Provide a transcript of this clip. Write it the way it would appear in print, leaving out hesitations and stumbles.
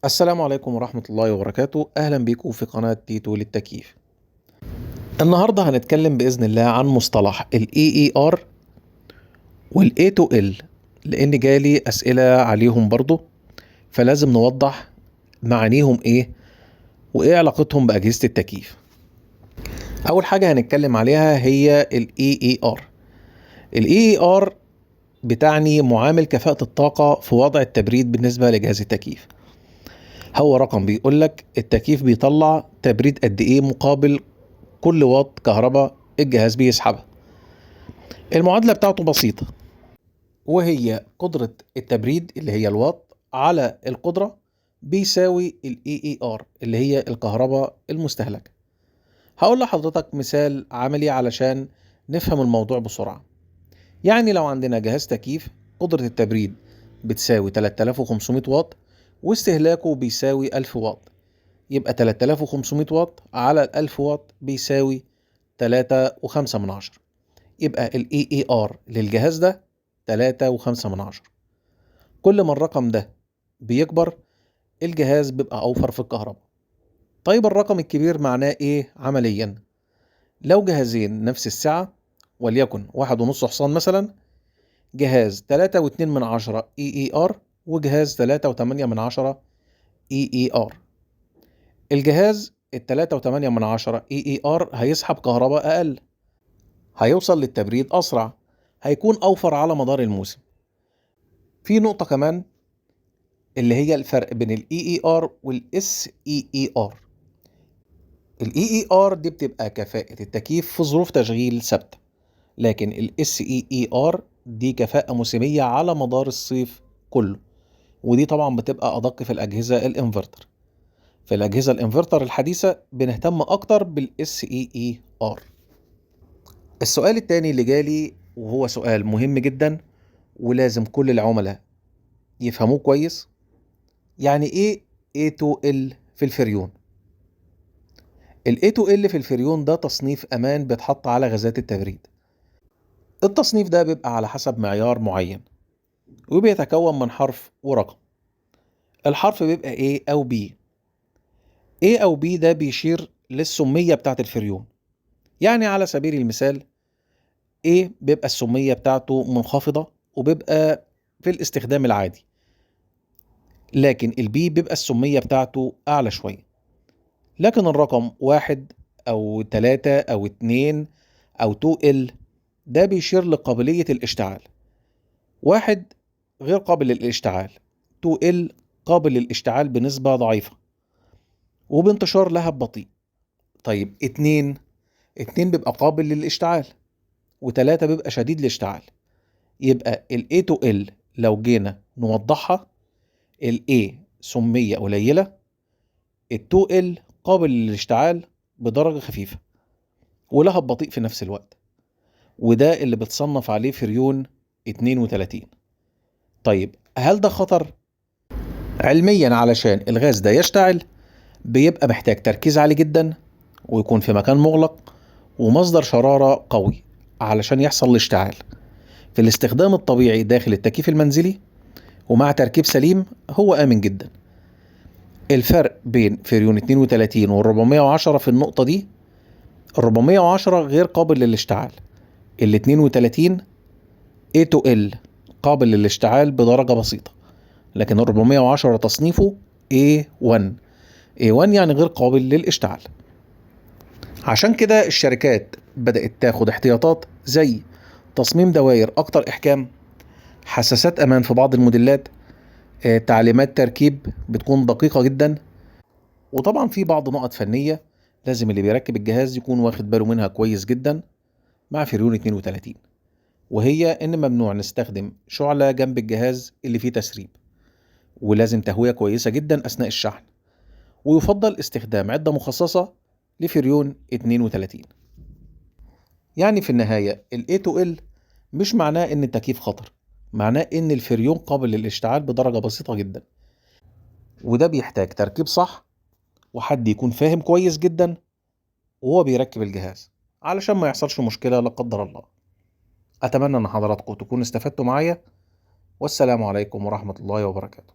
السلام عليكم ورحمة الله وبركاته. أهلا بيكم في قناة تيتو للتكييف. النهاردة هنتكلم بإذن الله عن مصطلح ال EER وال A2L، لأن جالي أسئلة عليهم برضو، فلازم نوضح معانيهم إيه وإيه علاقتهم بأجهزة التكييف. أول حاجة هنتكلم عليها هي ال EER. ال EER بتعني معامل كفاءة الطاقة في وضع التبريد بالنسبة لجهاز التكييف. هو رقم بيقول لك التكييف بيطلع تبريد قد ايه مقابل كل واط كهرباء الجهاز بيسحبها. المعادلة بتاعته بسيطة، وهي قدرة التبريد اللي هي الواط على القدرة بيساوي ال EER اللي هي الكهرباء المستهلكة. هقول لحضرتك مثال عملي علشان نفهم الموضوع بسرعة. يعني لو عندنا جهاز تكييف قدرة التبريد بتساوي 3500 واط واستهلاكه بيساوي 1000 واط، يبقى 3500 واط على ال 1000 واط بيساوي 3.5، يبقى ال EER للجهاز ده 3.5. كل ما الرقم ده بيكبر الجهاز بيبقى أوفر في الكهرباء. طيب الرقم الكبير معناه إيه عمليا؟ لو جهازين نفس السعة، وليكن 1.5 حصان مثلا، جهاز 3.2 EER وجهاز 3.8 EER، الجهاز ال 3.8 EER هيسحب كهرباء أقل، هيوصل للتبريد أسرع، هيكون أوفر على مدار الموسم. في نقطة كمان اللي هي الفرق بين ال EER وال SEER. ال EER دي بتبقى كفاءة التكييف في ظروف تشغيل ثابتة، لكن ال SEER دي كفاءة موسمية على مدار الصيف كله، ودي طبعا بتبقى أدق في الأجهزة الإنفرتر. في الأجهزة الإنفرتر الحديثة بنهتم أكتر بال SEER. السؤال التاني اللي جالي وهو سؤال مهم جدا ولازم كل العملاء يفهموه كويس، يعني ايه A2L في الفريون؟ ال A2L في الفريون ده تصنيف امان بيتحط على غازات التبريد. التصنيف ده بيبقى على حسب معيار معين وبيتكون من حرف ورقم. الحرف بيبقى A او B. A او B ده بيشير للسمية بتاعت الفريون. يعني على سبيل المثال A بيبقى السمية بتاعته منخفضة وبيبقى في الاستخدام العادي، لكن البي بيبقى السمية بتاعته أعلى شوية. لكن الرقم 1 أو 3 أو 2 أو 2L ده بيشير لقابلية الاشتعال. 1 غير قابل للاشتعال، 2L قابل للاشتعال بنسبة ضعيفة وبانتشار لهب بطيء. طيب 2 بيبقى قابل للاشتعال، و3 بيبقى شديد الاشتعال. يبقى ال A2L لو جينا نوضحها، ال A سمية قليلة، ال 2L قابل للاشتعال بدرجة خفيفة ولهب بطيء في نفس الوقت، وده اللي بتصنف عليه فريون 32. طيب هل ده خطر؟ علميا علشان الغاز ده يشتعل بيبقى محتاج تركيز عالي جدا ويكون في مكان مغلق ومصدر شرارة قوي علشان يحصل الاشتعال. في الاستخدام الطبيعي داخل التكييف المنزلي ومع تركيب سليم هو آمن جدا. الفرق بين فريون 32 وال 410 في النقطة دي، ال 410 غير قابل للاشتعال، ال 32 A2L قابل للاشتعال بدرجة بسيطة، لكن ال 410 تصنيفه A1. A1 يعني غير قابل للاشتعال. عشان كده الشركات بدأت تاخد احتياطات زي تصميم دوائر أكتر إحكام، حساسات أمان في بعض الموديلات، تعليمات تركيب بتكون دقيقة جدا، وطبعا في بعض نقط فنية لازم اللي بيركب الجهاز يكون واخد باله منها كويس جدا مع فريون 32، وهي إن ممنوع نستخدم شعلة جنب الجهاز اللي فيه تسريب، ولازم تهوية كويسة جدا أثناء الشحن، ويفضل استخدام عدة مخصصة لفريون 32. يعني في النهاية ال A2L مش معناه إن التكييف خطر، معناه إن الفريون قابل للاشتعال بدرجة بسيطة جدا، وده بيحتاج تركيب صح وحد يكون فاهم كويس جدا وهو بيركب الجهاز علشان ما يحصلش مشكلة لا قدر الله. أتمنى أن حضراتكم تكونوا استفدتوا معايا، والسلام عليكم ورحمة الله وبركاته.